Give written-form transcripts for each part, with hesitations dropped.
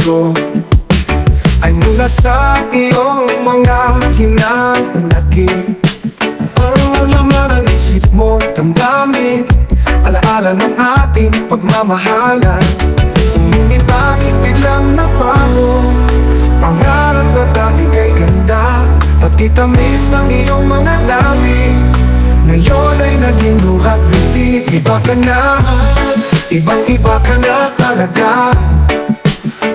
ko ay mula sa iyong mga hinanakit. Ang laman ng isip mo, damdamin, alaala ng ating pagmamahalan. Ngunit bakit biglang nabago? Pangarap na dati kay ganda, pati tamis ng iyong mga labi, ngayon ay naging luhat biti. Iba ka na, ibang iba ka na talaga.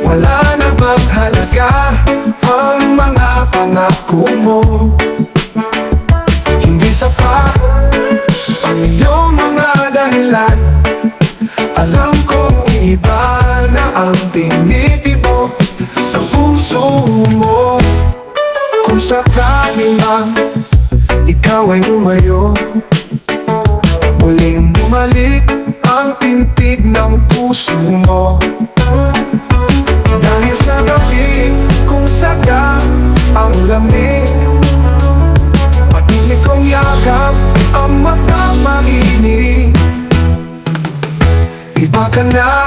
Wala na bang halaga ang mga pangako mo? Hindi sapat ang iyong mga dahilan. Alam kong iba na ang tinitibok ng puso mo. Kung sakaling mang ikaw ay lumayo, muling bumalik ang tintig ng puso mo. Dahil sa gabi kung saga ang lamig, pag-ibig kong yakap ang magmamahinig. Iba ka na,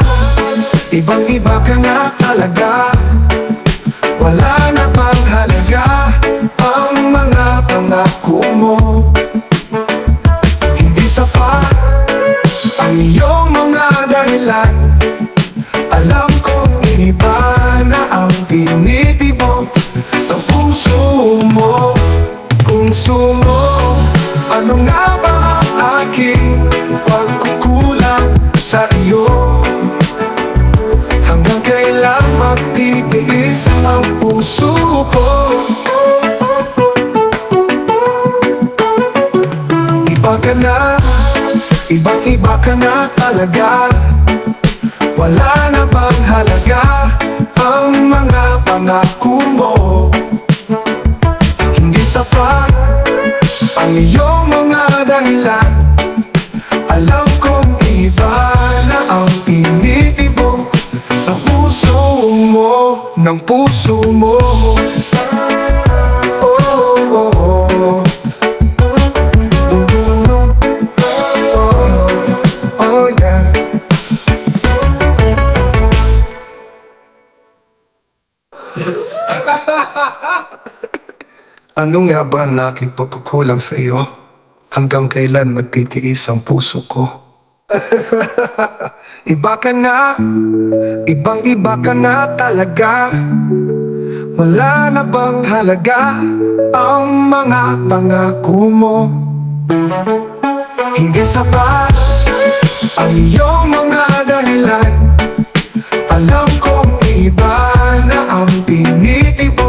ibang iba ka na talaga. Wala na bang halaga ang mga pangako mo? Hindi sapat ang iyong mga dahilan. Alam kong iba na ang tinitibok ng puso mo. Kung sumo, ano nga ba ang aking pagkukulang sa iyo? Hanggang kailan magtitiis ang puso ko? Iba ka na, ibang iba ka na talaga. Wala na bang halaga ang mga pangako mo? Hindi sapat ang iyong mga dahilan. Alam kong iba na ang tinitibok ng puso mo, ng puso mo. Oh, oh, oh. Oh, oh, yeah. Ano nga ba ang aking pagkukulang sa iyo? Hanggang kailan magtitiis ang puso ko? Iba ka na, ibang iba ka na talaga. Wala na bang halaga ang mga pangako mo? Hindi sapat ang iyong mga dahilan. Alam kong iba na ang tinitibok